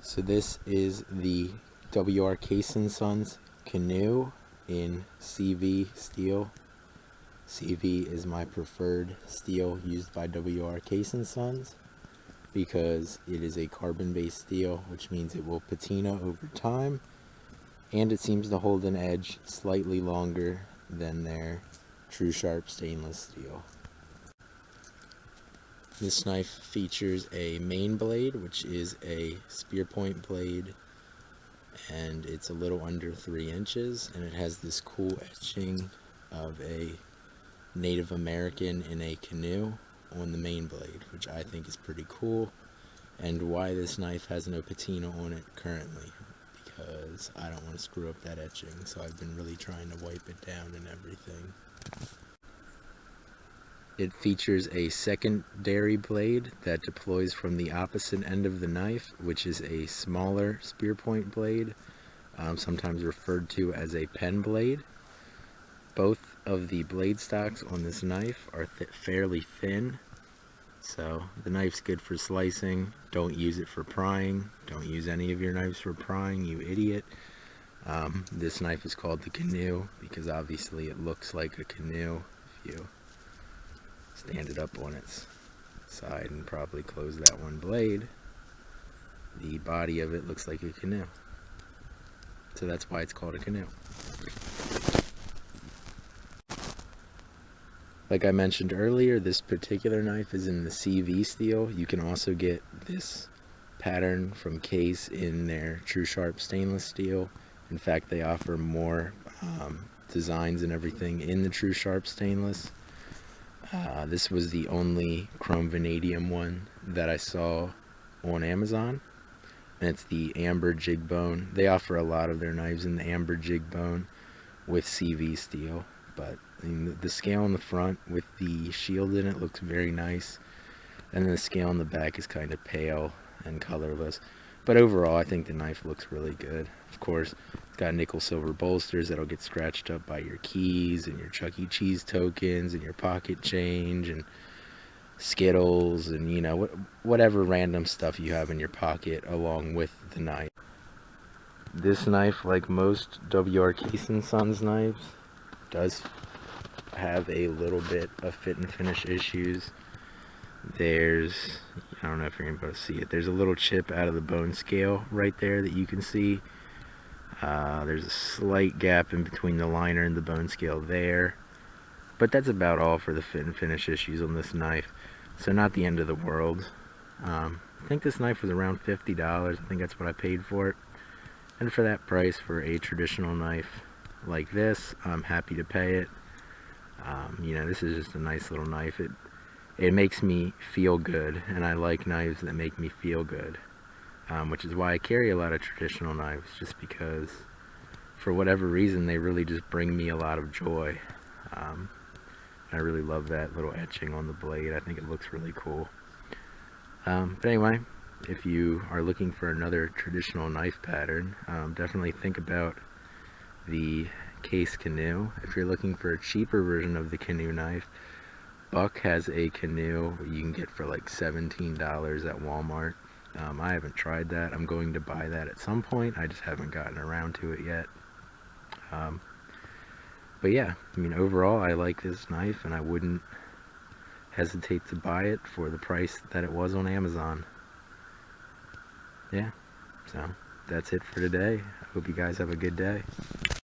So this is the W.R. Case & Sons Canoe in CV steel. CV is my preferred steel used by W.R. Case & Sons because it is a carbon-based steel, which means it will patina over time, and it seems to hold an edge slightly longer than their True Sharp stainless steel. This knife features a main blade, which is a spear point blade, and it's a little under 3 inches, and it has this cool etching of a Native American in a canoe on the main blade, which I think is pretty cool, and why this knife has no patina on it currently, because I don't want to screw up that etching, so I've been really trying to wipe it down and everything. It features a secondary blade that deploys from the opposite end of the knife, which is a smaller spear point blade, sometimes referred to as a pen blade. Both of the blade stocks on this knife are fairly thin, so the knife's good for slicing. Don't use it for prying. Don't use any of your knives for prying, you idiot. This knife is called the Canoe because obviously it looks like a canoe if you stand it up on its side and probably close that one blade. The body of it looks like a canoe, so that's why it's called a canoe. Like I mentioned earlier, this particular knife is in the CV steel. You can also get this pattern from Case in their True Sharp stainless steel. In fact, they offer more designs and everything in the True Sharp stainless. This was the only Chrome Vanadium one that I saw on Amazon, and it's the amber jig bone. They offer a lot of their knives in the amber jig bone with CV steel, but I mean, the scale on the front with the shield in it looks very nice, and then the scale on the back is kind of pale and colorless. But overall, I think the knife looks really good. Of course, it's got nickel silver bolsters that'll get scratched up by your keys and your Chuck E. Cheese tokens and your pocket change and Skittles and, you know, whatever random stuff you have in your pocket along with the knife. This knife, like most W.R. Case & Sons knives, does have a little bit of fit and finish issues. There's, I don't know if you're able to see it, there's a little chip out of the bone scale right there that you can see. There's a slight gap in between the liner and the bone scale there, but that's about all for the fit and finish issues on this knife, so not the end of the world. I think this knife was around $50. I think that's what I paid for it, and for that price for a traditional knife like this, I'm happy to pay it. You know, this is just a nice little knife. It makes me feel good, and I like knives that make me feel good, which is why I carry a lot of traditional knives, just because for whatever reason they really just bring me a lot of joy. I really love that little etching on the blade. I think it looks really cool. But anyway, if you are looking for another traditional knife pattern, definitely think about the Case Canoe. If you're looking for a cheaper version of the Canoe knife, Buck has a Canoe you can get for like $17 at Walmart. I haven't tried that. I'm going to buy that at some point. I just haven't gotten around to it yet. But yeah, I mean, overall, I like this knife, and I wouldn't hesitate to buy it for the price that it was on Amazon. Yeah, so that's it for today. I hope you guys have a good day.